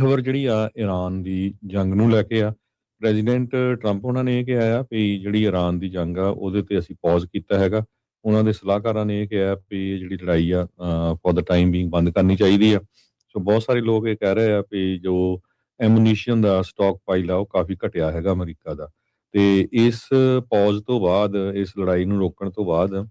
ਖਬਰ ਜਿਹੜੀ ਆ ਈਰਾਨ ਦੀ ਜੰਗ ਨੂੰ ਲੈ ਕੇ ਆ। ਪ੍ਰੈਜ਼ੀਡੈਂਟ ਟਰੰਪ ਉਹਨਾਂ ਨੇ ਇਹ ਕਿਹਾ ਆ ਵੀ ਜਿਹੜੀ ਈਰਾਨ ਦੀ ਜੰਗ ਆ ਉਹਦੇ ਤੇ ਅਸੀਂ ਪੌਜ਼ ਕੀਤਾ ਹੈਗਾ। ਉਹਨਾਂ ਦੇ ਸਲਾਹਕਾਰਾਂ ਨੇ ਇਹ ਕਿਹਾ ਵੀ ਇਹ ਜਿਹੜੀ ਲੜਾਈ ਆ ਫॉर द ਟਾਈਮ ਬੀਇੰਗ ਬੰਦ ਕਰਨੀ ਚਾਹੀਦੀ ਆ। ਸੋ ਬਹੁਤ ਸਾਰੇ ਲੋਕ ਇਹ ਕਹਿ ਰਹੇ ਆ ਵੀ ਜੋ ਐਮੂਨੀਸ਼ਨ ਦਾ ਸਟਾਕ ਪਾਈਲ ਆ ਉਹ ਕਾਫੀ ਘਟਿਆ ਹੈਗਾ ਅਮਰੀਕਾ ਦਾ, ਤੇ ਇਸ ਪੌਜ਼ ਤੋਂ ਬਾਅਦ, ਇਸ ਲੜਾਈ ਨੂੰ ਰੋਕਣ ਤੋਂ ਬਾਅਦ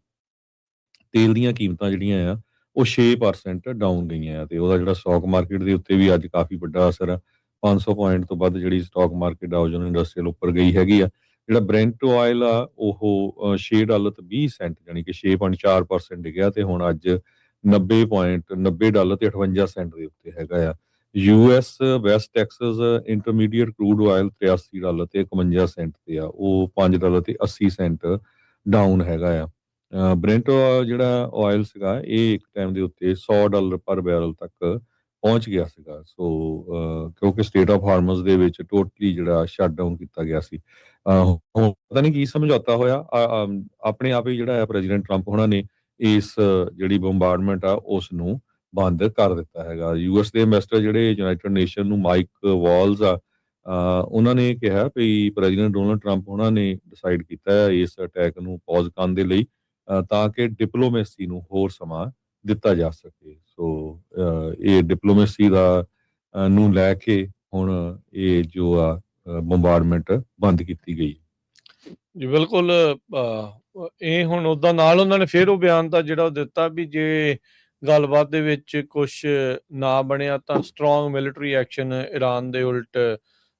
ਤੇਲ ਦੀਆਂ ਕੀਮਤਾਂ ਜਿਹੜੀਆਂ ਆ ਉਹ 6% ਡਾਊਨ ਗਈਆਂ ਆ, ਤੇ ਉਹਦਾ ਜਿਹੜਾ ਸਟਾਕ ਮਾਰਕੀਟ ਦੇ ਉੱਤੇ ਵੀ ਅੱਜ ਕਾਫੀ ਵੱਡਾ ਅਸਰ ਆ। 500 ਪੁਆਇੰਟ ਤੋਂ ਵੱਧ ਜਿਹੜੀ ਸਟਾਕ ਮਾਰਕੀਟ ਡਾਊ ਜੋਨਸ ਇੰਡਸਟਰੀਅਲ ਉੱਪਰ ਗਈ ਹੈਗੀ ਆ। ਜਿਹੜਾ ਬ੍ਰੈਂਟ ਆਇਲ ਆ ਉਹ $6.20 ਯਾਨੀ ਕਿ 6.4% ਡਿੱਗਿਆ, ਤੇ ਹੁਣ ਅੱਜ $90.58 ਦੇ ਉੱਤੇ ਹੈਗਾ ਆ। US West Texas intermediate crude oil $83.51 ਤੇ ਆ, ਉਹ $5.80 ਡਾਊਨ ਹੈਗਾ ਆ। ਬ੍ਰੈਂਟ ਜਿਹੜਾ ਆਇਲ ਸੀਗਾ ਇਹ ਇੱਕ ਟਾਈਮ ਦੇ ਉੱਤੇ $100 ਪਰ ਬੈਰਲ ਤੱਕ ਪਹੁੰਚ ਗਿਆ ਸੀਗਾ। ਸੋ ਕਿਉਂਕਿ ਸਟੇਟ ਆਫ ਹਾਰਮਜ਼ ਦੇ ਵਿੱਚ ਟੋਟਲੀ ਜਿਹੜਾ ਸ਼ਟ ਡਾਊਨ ਕੀਤਾ ਗਿਆ ਸੀ। ਹੁਣ ਪਤਾ ਨਹੀਂ ਕੀ ਸਮਝੌਤਾ ਹੋਇਆ, ਆਪਣੇ ਆਪ ਹੀ ਜਿਹੜਾ ਹੈ ਪ੍ਰੈਜ਼ੀਡੈਂਟ ਟਰੰਪ ਉਹਨਾਂ ਨੇ ਇਸ ਜਿਹੜੀ ਬੰਬਾਰਡਮੈਂਟ ਆ ਉਸ ਨੂੰ ਬੰਦ ਕਰ ਦਿੱਤਾ ਹੈਗਾ। ਯੂਐਸ ਦੇ ਐਮਬੈਸਡਰ ਜਿਹੜੇ ਯੂਨਾਈਟਿਡ ਨੇਸ਼ਨ ਨੂੰ ਮਾਈਕ ਵਾਲਜ਼ ਆ, ਉਹਨਾਂ ਨੇ ਕਿਹਾ ਵੀ ਪ੍ਰੈਜ਼ੀਡੈਂਟ ਡੋਨਲਡ ਟਰੰਪ ਉਹਨਾਂ ਨੇ ਡਿਸਾਈਡ ਕੀਤਾ ਹੈ ਇਸ ਅਟੈਕ ਨੂੰ ਪੌਜ਼ ਕਰਨ ਦੇ ਲਈ, ਤਾਂ ਕਿ ਡਿਪਲੋਮੇਸੀ ਨੂੰ ਹੋਰ ਸਮਾਂ ਦਿੱਤਾ ਜਾ ਸਕੇ। ਸੋ ਇਹ ਡਿਪਲੋਮੇਸੀ ਦਾ ਨੂੰ ਲੈ ਕੇ ਹੁਣ ਇਹ ਜੋ ਆ ਬੰਬਾਰਡਮੈਂਟ ਬੰਦ ਕੀਤੀ ਗਈ ਜੀ। ਬਿਲਕੁਲ। ਇਹ ਹੁਣ ਉਦਾਂ ਨਾਲ ਉਹਨਾਂ ਨੇ ਫਿਰ ਉਹ ਬਿਆਨ ਤਾਂ ਜਿਹੜਾ ਉਹ ਦਿੱਤਾ ਵੀ ਜੇ ਗੱਲਬਾਤ ਦੇ ਵਿੱਚ ਕੁਛ ਨਾ ਬਣਿਆ ਤਾਂ ਸਟਰੋਂਗ ਮਿਲਟਰੀ ਐਕਸ਼ਨ ਈਰਾਨ ਦੇ ਉਲਟ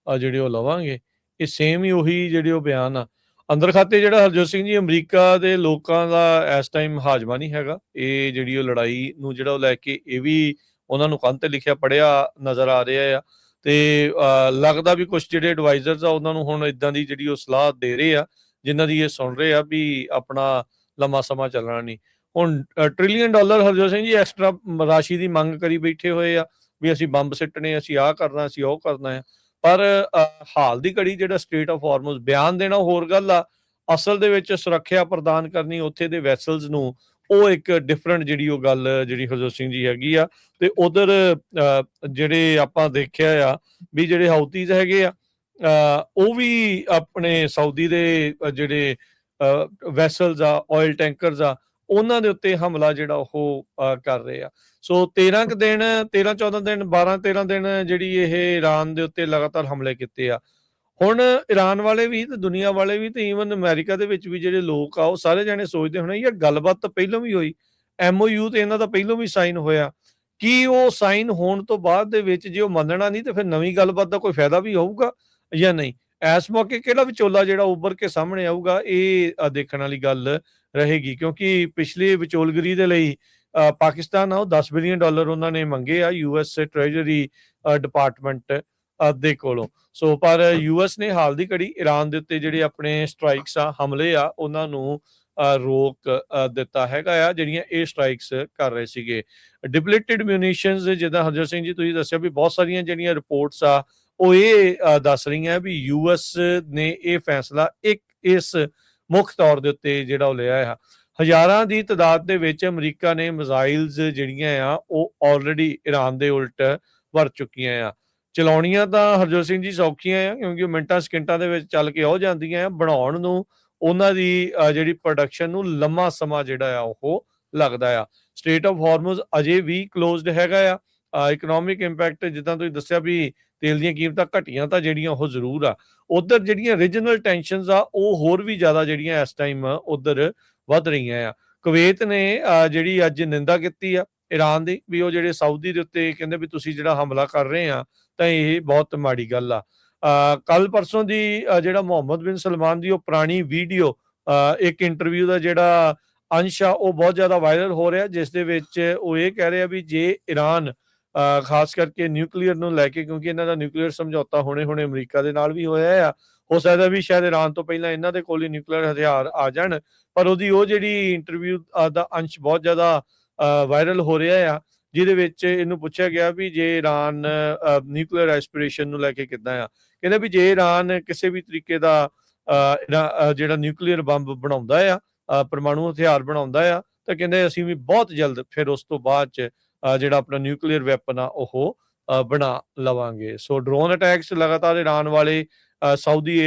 ਜਿਹੜੇ ਉਹ ਲਵਾਂਗੇ। ਇਹ ਸੇਮ ਹੀ ਉਹੀ ਜਿਹੜੇ ਉਹ ਬਿਆਨ ਆ। ਅੰਦਰ ਖਾਤੇ ਜਿਹੜਾ ਹਰਜੋਤ ਸਿੰਘ ਜੀ, ਅਮਰੀਕਾ ਦੇ ਲੋਕਾਂ ਦਾ ਇਸ ਟਾਈਮ ਹਾਜ਼ਮਾ ਨਹੀਂ ਹੈਗਾ। ਇਹ ਜਿਹੜੀ ਉਹ ਲੜਾਈ ਨੂੰ ਜਿਹੜਾ ਉਹ ਲੈ ਕੇ ਇਹ ਵੀ ਉਹਨਾਂ ਨੂੰ ਕੰਨ ਤੇ ਲਿਖਿਆ ਪੜ੍ਹਿਆ ਨਜ਼ਰ ਆ ਰਿਹਾ ਆ, ਤੇ ਲੱਗਦਾ ਵੀ ਕੁਛ ਜਿਹੜੇ ਐਡਵਾਈਜ਼ਰਸ ਆ ਉਹਨਾਂ ਨੂੰ ਹੁਣ ਇਦਾਂ ਦੀ ਜਿਹੜੀ ਉਹ ਸਲਾਹ ਦੇ ਰਹੇ ਆ ਜਿਨ੍ਹਾਂ ਦੀ ਇਹ ਸੁਣ ਰਹੇ ਆ ਵੀ ਆਪਣਾ ਲੰਮਾ ਸਮਾਂ ਚੱਲਣਾ ਨਹੀਂ। ਹੁਣ $1 ਟ੍ਰਿਲੀਅਨ ਹਰਜੋਤ ਸਿੰਘ ਜੀ ਐਕਸਟਰਾ ਰਾਸ਼ੀ ਦੀ ਮੰਗ ਕਰੀ ਬੈਠੇ ਹੋਏ ਆ ਵੀ ਅਸੀਂ ਬੰਬ ਸਿੱਟਣੇ, ਅਸੀਂ ਆਹ ਕਰਨਾ, ਅਸੀਂ ਉਹ ਕਰਨਾ ਆ। ਪਰ ਹਾਲ ਦੀ ਘੜੀ ਜਿਹੜਾ ਸਟੇਟ ਆਫ ਹਾਰਮਜ਼ ਬਿਆਨ ਦੇਣਾ ਹੋਰ ਗੱਲ ਆ, ਅਸਲ ਦੇ ਵਿੱਚ ਸੁਰੱਖਿਆ ਪ੍ਰਦਾਨ ਕਰਨੀ ਉੱਥੇ ਦੇ ਵੈਸਲਸ ਨੂੰ, ਉਹ ਇੱਕ ਡਿਫਰੈਂਟ ਜਿਹੜੀ ਉਹ ਗੱਲ ਜਿਹੜੀ ਹਰਜੋਤ ਸਿੰਘ ਜੀ ਹੈਗੀ ਆ। ਤੇ ਉਧਰ ਜਿਹੜੇ ਆਪਾਂ ਦੇਖਿਆ ਆ ਵੀ ਜਿਹੜੇ ਹਾਊਤੀਜ਼ ਹੈਗੇ ਆ ਉਹ ਵੀ ਆਪਣੇ ਸਾਊਦੀ ਦੇ ਜਿਹੜੇ ਵੈਸਲਸ ਆ, ਆਇਲ ਟੈਂਕਰਸ ਆ, ਉਹਨਾਂ ਦੇ ਉੱਤੇ ਹਮਲਾ ਜਿਹੜਾ ਉਹ ਕਰ ਰਹੇ ਆ। ਸੋ 13 ਦਿਨ 13-14 ਦਿਨ 12-13 ਦਿਨ ਜਿਹੜੀ ਇਹ ਈਰਾਨ ਦੇ ਉੱਤੇ ਲਗਾਤਾਰ ਹਮਲੇ ਕੀਤੇ ਆ। ਹੁਣ ਈਰਾਨ ਵਾਲੇ ਵੀ ਤੇ ਦੁਨੀਆ ਵਾਲੇ ਵੀ ਤੇ ਈਵਨ ਅਮਰੀਕਾ ਦੇ ਵਿੱਚ ਵੀ ਜਿਹੜੇ ਲੋਕ ਆ ਉਹ ਸਾਰੇ ਜਾਣੇ ਸੋਚਦੇ ਹੋਣੇ ਯਾਰ ਗੱਲਬਾਤ ਤਾਂ ਪਹਿਲਾਂ ਵੀ ਹੋਈ, MOU ਤੇ ਇਹਨਾਂ ਦਾ ਪਹਿਲਾਂ ਵੀ ਸਾਈਨ ਹੋਇਆ, ਕੀ ਉਹ ਸਾਈਨ ਹੋਣ ਤੋਂ ਬਾਅਦ ਦੇ ਵਿੱਚ ਜੇ ਉਹ ਮੰਨਣਾ ਨਹੀਂ ਤੇ ਫਿਰ ਨਵੀਂ ਗੱਲਬਾਤ ਦਾ ਕੋਈ ਫਾਇਦਾ ਵੀ ਹੋਊਗਾ ਜਾਂ ਨਹੀਂ। ਇਸ ਮੌਕੇ ਕਿਹੜਾ ਵਿਚੋਲਾ ਜਿਹੜਾ ਉੱਭਰ ਕੇ ਸਾਹਮਣੇ ਆਊਗਾ ਇਹ ਦੇਖਣ ਵਾਲੀ ਗੱਲ ਰਹੇਗੀ, ਕਿਉਂਕਿ ਪਿਛਲੀ ਵਿਚੋਲਗਰੀ ਦੇ ਲਈ ਪਾਕਿਸਤਾਨ ਆ ਉਹ $10 ਬਿਲੀਅਨ ਉਹਨਾਂ ਨੇ ਮੰਗੇ ਆ US ਟ੍ਰੈਜਰੀ ਡਿਪਾਰਟਮੈਂਟ ਦੇ ਕੋਲੋਂ। ਸੋ ਪਰ US ਨੇ ਹਾਲ ਦੀ ਘੜੀ ਈਰਾਨ ਦੇ ਉੱਤੇ ਜਿਹੜੇ ਆਪਣੇ ਸਟ੍ਰਾਈਕਸ ਆ, ਹਮਲੇ ਆ, ਉਹਨਾਂ ਨੂੰ ਰੋਕ ਦਿੱਤਾ ਹੈਗਾ ਆ, ਜਿਹੜੀਆਂ ਇਹ ਸਟ੍ਰਾਈਕਸ ਕਰ ਰਹੇ ਸੀਗੇ। ਡਿਪਲੀਟਡ ਮਿਊਨੀਸ਼ਨਸ, ਜਿੱਦਾਂ ਹਰਜੋਤ ਸਿੰਘ ਜੀ ਤੁਸੀਂ ਦੱਸਿਆ ਵੀ ਬਹੁਤ ਸਾਰੀਆਂ ਜਿਹੜੀਆਂ ਰਿਪੋਰਟਸ ਆ ਉਹ ਇਹ ਦੱਸ ਰਹੀਆਂ ਵੀ US ਨੇ ਇਹ ਫੈਸਲਾ ਇਸ ਮੁੱਖ ਤੌਰ ਦੇ ਉੱਤੇ ਜਿਹੜਾ ਉਹ ਲਿਆ ਆ। ਹਜ਼ਾਰਾਂ ਦੀ ਤਾਦਾਦ ਦੇ ਵਿੱਚ ਅਮਰੀਕਾ ਨੇ ਮਿਜ਼ਾਈਲਸ ਜਿਹੜੀਆਂ ਆ ਉਹ ਆਲਰੇਡੀ ਈਰਾਨ ਦੇ ਉਲਟ ਵਰ ਚੁੱਕੀਆਂ ਆ। ਚਲਾਉਣੀਆਂ ਤਾਂ ਹਰਜੋਤ ਸਿੰਘ ਜੀ ਸੌਖੀਆਂ ਆ ਕਿਉਂਕਿ ਮਿੰਟਾਂ ਸਕਿੰਟਾਂ ਦੇ ਵਿੱਚ ਚੱਲ ਕੇ ਹੋ ਜਾਂਦੀਆਂ ਆ, ਬਣਾਉਣ ਨੂੰ ਉਹਨਾਂ ਦੀ ਜਿਹੜੀ ਪ੍ਰੋਡਕਸ਼ਨ ਨੂੰ ਲੰਮਾ ਸਮਾਂ ਜਿਹੜਾ ਆ ਉਹ ਲੱਗਦਾ ਆ। ਸਟੇਟ ਆਫ ਹਾਰਮਜ਼ ਅਜੇ ਵੀ ਕਲੋਜ਼ਡ ਹੈਗਾ ਆ। ਇਕਨੋਮਿਕ ਇੰਪੈਕਟ ਜਿੱਦਾਂ ਤੁਸੀਂ ਦੱਸਿਆ ਵੀ ਤੇਲ ਦੀਆਂ ਕੀਮਤਾਂ ਘਟੀਆਂ ਤਾਂ ਜਿਹੜੀਆਂ ਉਹ ਜ਼ਰੂਰ ਆ, ਉਧਰ ਜਿਹੜੀਆਂ ਰੀਜਨਲ ਟੈਂਸ਼ਨਸ ਆ ਉਹ ਹੋਰ ਵੀ ਜ਼ਿਆਦਾ ਜਿਹੜੀਆਂ ਇਸ ਟਾਈਮ ਉਧਰ ਵੱਧ ਰਹੀਆਂ ਆ। ਕੁਵੈਤ ਨੇ ਜਿਹੜੀ ਅੱਜ ਨਿੰਦਾ ਕੀਤੀ ਆ ਈਰਾਨ ਦੀ ਵੀ ਉਹ ਜਿਹੜੇ ਸਾਊਦੀ ਦੇ ਉੱਤੇ ਕਹਿੰਦੇ ਵੀ ਤੁਸੀਂ ਜਿਹੜਾ ਹਮਲਾ ਕਰ ਰਹੇ ਆ ਤਾਂ ਇਹ ਬਹੁਤ ਮਾੜੀ ਗੱਲ ਆ। ਕੱਲ ਪਰਸੋਂ ਦੀ ਜਿਹੜਾ ਮੁਹੰਮਦ ਬਿਨ ਸਲਮਾਨ ਦੀ ਉਹ ਪੁਰਾਣੀ ਵੀਡੀਓ ਇੱਕ ਇੰਟਰਵਿਊ ਦਾ ਜਿਹੜਾ ਅੰਸ਼ ਆ ਉਹ ਬਹੁਤ ਜ਼ਿਆਦਾ ਵਾਇਰਲ ਹੋ ਰਿਹਾ, ਜਿਸ ਦੇ ਵਿੱਚ ਉਹ ਇਹ ਕਹਿ ਰਿਹਾ ਵੀ ਜੇ ਈਰਾਨ ਖਾਸ ਕਰਕੇ ਨਿਊਕਲੀਅਰ ਨੂੰ ਲੈ ਕੇ, ਕਿਉਂਕਿ ਇਹਨਾਂ ਦਾ ਨਿਊਕਲੀਅਰ ਸਮਝੌਤਾ ਹੁਣੇ ਅਮਰੀਕਾ ਦੇ ਨਾਲ ਵੀ ਹੋਇਆ ਆ, ਹੋ ਸਕਦਾ ਵੀ ਸ਼ਾਇਦ ਈਰਾਨ ਤੋਂ ਪਹਿਲਾਂ ਇਹਨਾਂ ਦੇ ਕੋਲ ਹੀ ਨਿਊਕਲੀਅਰ ਹਥਿਆਰ ਆ ਜਾਣ, ਪਰ ਉਹਦੀ ਉਹ ਜਿਹੜੀ ਇੰਟਰਵਿਊ ਦਾ ਅੰਸ਼ ਬਹੁਤ ਜ਼ਿਆਦਾ ਵਾਇਰਲ ਹੋ ਰਿਹਾ ਆ, ਜਿਹਦੇ ਵਿੱਚ ਇਹਨੂੰ ਪੁੱਛਿਆ ਗਿਆ ਵੀ ਜੇ ਈਰਾਨ ਨਿਊਕਲੀਅਰ ਐਸਪੀਰੇਸ਼ਨ ਨੂੰ ਲੈ ਕੇ ਕਿੱਦਾਂ ਆ। ਕਹਿੰਦਾ ਵੀ ਜੇ ਈਰਾਨ ਕਿਸੇ ਵੀ ਤਰੀਕੇ ਦਾ ਜਿਹੜਾ ਨਿਊਕਲੀਅਰ ਬੰਬ ਬਣਾਉਂਦਾ ਆ, ਪਰਮਾਣੂ ਹਥਿਆਰ ਬਣਾਉਂਦਾ ਆ, ਤਾਂ ਕਹਿੰਦੇ ਅਸੀਂ ਵੀ ਬਹੁਤ ਜਲਦ ਫਿਰ ਉਸ ਤੋਂ ਬਾਅਦ 'ਚ ਜਿਹੜਾ ਆਪਣਾ ਨਿਊਕਲੀਅਰ ਵੈਪਨ ਆ ਉਹ ਬਣਾ ਲਵਾਂਗੇ। ਸੋ ਡਰੋਨ ਅਟੈਕਸ ਲਗਾਤਾਰ ਈਰਾਨ ਵਾਲੇ ਸਾਊਦੀ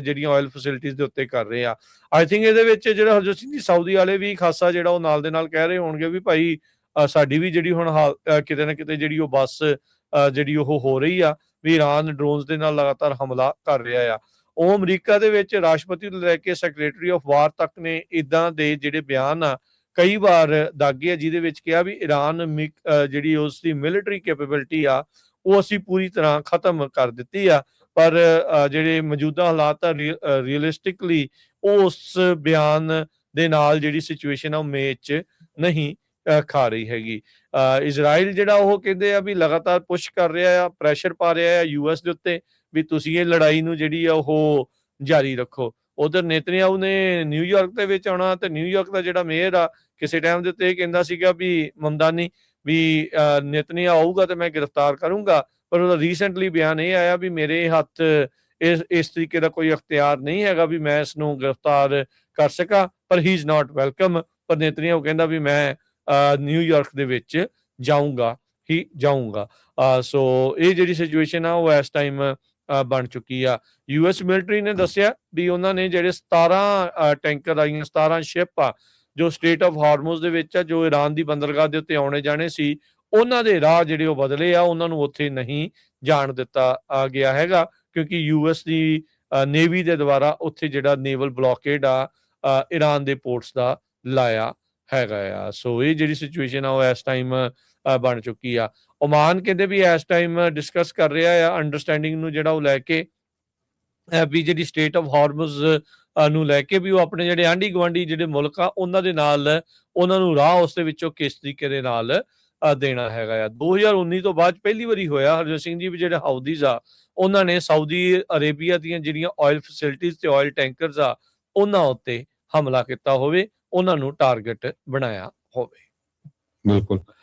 ਜਿਹੜੀਆਂ ਆਇਲ ਫੈਸਿਲਿਟੀਜ਼ ਦੇ ਉੱਤੇ ਕਰ ਰਹੇ ਆ। ਆਈ ਥਿੰਕ ਇਹਦੇ ਵਿੱਚ ਜਿਹੜਾ ਹਰਜੋਤ ਸਿੰਘ ਜੀ ਸਾਊਦੀ ਵਾਲੇ ਵੀ ਖਾਸਾ ਜਿਹੜਾ ਉਹ ਨਾਲ ਦੇ ਨਾਲ ਕਹਿ ਰਹੇ ਹੋਣਗੇ ਵੀ ਭਾਈ ਸਾਡੀ ਵੀ ਜਿਹੜੀ ਹੁਣ ਕਿਤੇ ਨਾ ਕਿਤੇ ਜਿਹੜੀ ਉਹ ਬੱਸ ਜਿਹੜੀ ਉਹ ਹੋ ਰਹੀ ਆ ਵੀ ਈਰਾਨ ਡਰੋਨਸ ਦੇ ਨਾਲ ਲਗਾਤਾਰ ਹਮਲਾ ਕਰ ਰਿਹਾ ਆ। ਉਹ ਅਮਰੀਕਾ ਦੇ ਵਿੱਚ ਰਾਸ਼ਟਰਪਤੀ ਤੋਂ ਲੈ ਕੇ ਸੈਕਟਰੀ ਆਫ ਵਾਰ ਤੱਕ ਨੇ ਇਦਾਂ ਦੇ ਜਿਹੜੇ ਬਿਆਨ ਆ ਕਈ ਵਾਰ ਦਾਗੇ ਆ, ਜਿਹਦੇ ਵਿੱਚ ਕਿਹਾ ਵੀ ਈਰਾਨ ਜਿਹੜੀ ਉਸ ਦੀ ਮਿਲਟਰੀ ਕੈਪੇਬਿਲਿਟੀ ਆ ਉਹ ਅਸੀਂ ਪੂਰੀ ਤਰ੍ਹਾਂ ਖਤਮ ਕਰ ਦਿੱਤੀ ਆ। ਪਰ ਜਿਹੜੇ ਮੌਜੂਦਾ ਹਾਲਾਤ ਆ ਰੀਅਲਿਸਟਿਕਲੀ ਉਸ ਬਿਆਨ ਦੇ ਨਾਲ ਜਿਹੜੀ ਸਿਚੁਏਸ਼ਨ ਆ ਉਹ ਮੇਚ ਨਹੀਂ ਖਾ ਰਹੀ ਹੈਗੀ। ਇਜ਼ਰਾਈਲ ਜਿਹੜਾ ਉਹ ਕਹਿੰਦੇ ਆ ਵੀ ਲਗਾਤਾਰ ਪੁਸ਼ ਕਰ ਰਿਹਾ ਆ, ਪ੍ਰੈਸ਼ਰ ਪਾ ਰਿਹਾ ਆ ਯੂਐਸ ਦੇ ਉੱਤੇ ਵੀ ਤੁਸੀਂ ਇਹ ਲੜਾਈ ਨੂੰ ਜਿਹੜੀ ਆ ਉਹ ਜਾਰੀ ਰੱਖੋ। ਉਧਰ ਨੇਤਨਯਾਹੂ ਨੇ ਨਿਊਯਾਰਕ ਦੇ ਵਿੱਚ ਆਉਣਾ ਤੇ ਨਿਊਯਾਰਕ ਦਾ ਜਿਹੜਾ ਮੇਅਰ ਆ ਕਿਸੇ ਟਾਈਮ ਦੇ ਉੱਤੇ ਇਹ ਕਹਿੰਦਾ ਸੀਗਾ ਵੀ ਮਮਦਾਨੀ ਵੀ ਨੇਤਨਯਾਹੂ ਆਊਗਾ ਤੇ ਮੈਂ ਗ੍ਰਿਫਤਾਰ ਕਰੂੰਗਾ, ਪਰ ਉਹਦਾ ਰੀਸੈਂਟਲੀ ਬਿਆਨ ਇਹ ਆਇਆ ਵੀ ਮੇਰੇ ਹੱਥ ਇਸ ਤਰੀਕੇ ਦਾ ਕੋਈ ਅਖਤਿਆਰ ਨਹੀਂ ਹੈਗਾ ਵੀ ਮੈਂ ਇਸ ਨੂੰ ਗ੍ਰਿਫਤਾਰ ਕਰ ਸਕਾਂ, ਪਰ ਹੀ ਇਜ਼ ਨਾਟ ਵੈਲਕਮ। ਪਰ ਨੇਤਨਯਾਹੂ ਕਹਿੰਦਾ ਵੀ ਮੈਂ ਨਿਊਯਾਰਕ ਦੇ ਵਿੱਚ ਜਾਊਂਗਾ ਹੀ ਜਾਊਂਗਾ। ਸੋ ਇਹ ਜਿਹੜੀ ਸਿਚੁਏਸ਼ਨ ਆ ਉਹ ਇਸ ਟਾਈਮ ਬਣ ਚੁੱਕੀ ਆ। ਯੂਐਸ ਮਿਲਟਰੀ ਨੇ ਦੱਸਿਆ ਵੀ ਉਹਨਾਂ ਨੇ ਜਿਹੜੇ 17 ਟੈਂਕਰ ਆਈਆਂ 17 ਸ਼ਿਪ ਆ ਜੋ ਸਟੇਟ ਆਫ ਹਾਰਮੁਜ਼ ਦੇ ਵਿੱਚ ਆ ਜੋ ਈਰਾਨ ਦੀ ਬੰਦਰਗਾਹ ਦੇ ਉੱਤੇ ਆਉਣੇ ਜਾਣੇ ਸੀ ਉਹਨਾਂ ਦੇ ਰਾਹ ਜਿਹੜੇ ਉਹ ਬਦਲੇ ਆ, ਉਹਨਾਂ ਨੂੰ ਉੱਥੇ ਨਹੀਂ ਜਾਣ ਦਿੱਤਾ ਗਿਆ ਹੈਗਾ ਕਿਉਂਕਿ ਯੂਐਸ ਦੀ ਨੇਵੀ ਦੇ ਦੁਆਰਾ ਉੱਥੇ ਜਿਹੜਾ ਨੇਵਲ ਬਲੌਕੇਡ ਆ ਈਰਾਨ ਦੇ ਪੋਰਟਸ ਦਾ ਲਾਇਆ ਹੈਗਾ ਆ। ਸੋ ਇਹ ਜਿਹੜੀ ਸਿਚੁਏਸ਼ਨ ਆ ਉਹ ਇਸ ਟਾਈਮ ਬਣ ਚੁੱਕੀ ਆ। ਓਮਾਨ ਕਹਿੰਦੇ ਵੀ ਇਸ ਟਾਈਮ ਡਿਸਕਸ ਕਰ ਰਿਹਾ ਆ ਅੰਡਰਸਟੈਂਡਿੰਗ ਨੂੰ ਜਿਹੜਾ ਉਹ ਲੈ ਕੇ ਵੀ ਜਿਹੜੀ ਸਟੇਟ ਆਫ ਹਾਰਮੁਜ਼ ਨੂੰ ਲੈ ਕੇ ਵੀ ਉਹ ਆਪਣੇ ਜਿਹੜੇ ਆਂਢੀ ਗੁਆਂਢੀ ਜਿਹੜੇ ਮੁਲਕ ਆ ਉਹਨਾਂ ਦੇ ਨਾਲ ਉਹਨਾਂ ਨੂੰ ਰਾਹ ਉਸ ਦੇ ਵਿੱਚੋਂ ਕਿਸ ਤਰੀਕੇ ਦੇ ਨਾਲ ਦੇਣਾ ਹੈਗਾ ਆ। 2019 ਤੋਂ ਬਾਅਦ ਪਹਿਲੀ ਵਾਰੀ ਹੋਇਆ ਹਰਜੋਤ ਸਿੰਘ ਜੀ ਵੀ ਜਿਹੜੇ ਹਾਊਦੀਜ਼ ਆ ਉਹਨਾਂ ਨੇ ਸਾਊਦੀ ਅਰੇਬੀਆ ਦੀਆਂ ਜਿਹੜੀਆਂ ਆਇਲ ਫੈਸਿਲਿਟੀਜ਼ ਤੇ ਆਇਲ ਟੈਂਕਰਸ ਆ ਉਹਨਾਂ ਉੱਤੇ ਹਮਲਾ ਕੀਤਾ ਹੋਵੇ, ਉਹਨਾਂ ਨੂੰ ਟਾਰਗੇਟ ਬਣਾਇਆ ਹੋਵੇ। ਬਿਲਕੁਲ।